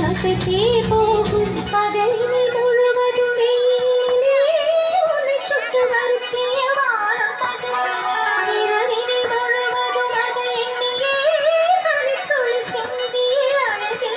அசைத்தே போகும் பகல் முழுவதும் வெயிலே உன்னை சுட்டு வருத்திய வாரம் அது இரவினை முழுவதும் அதை எண்ணியே பனித்துளி சிந்தி அழுகிறது.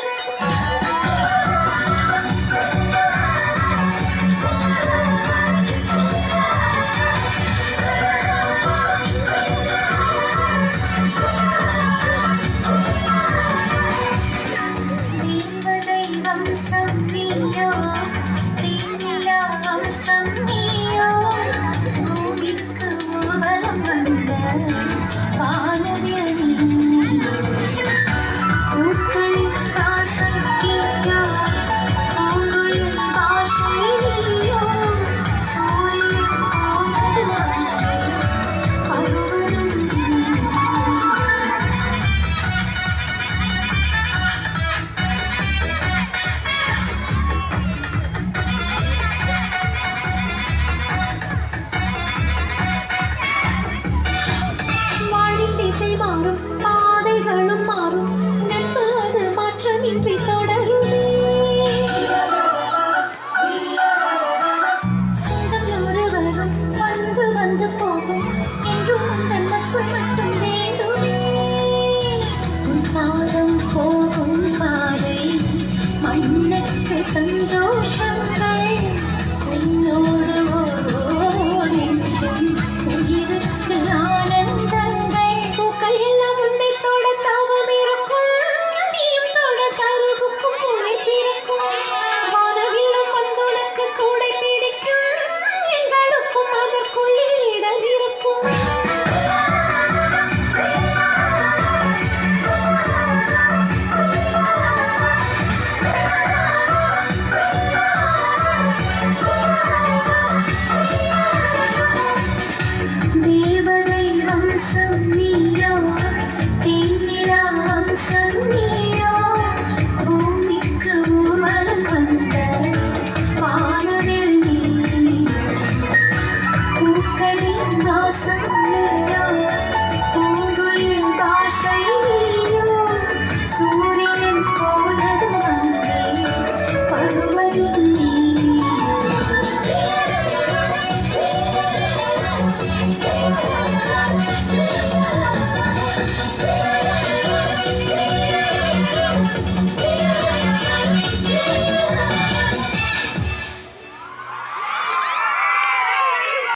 மாறும் பாதைகளும் மாறும் நட்பு அது மாற்றமின்றி தொடருமே. சொந்தம் ஒருவரும் வந்து வந்து போகும் என்றும் அந்த நட்பு மட்டும் வேண்டுமே. உன் பாதம் போகும் பாதை மண்ணுக்கு சந்தோஷம்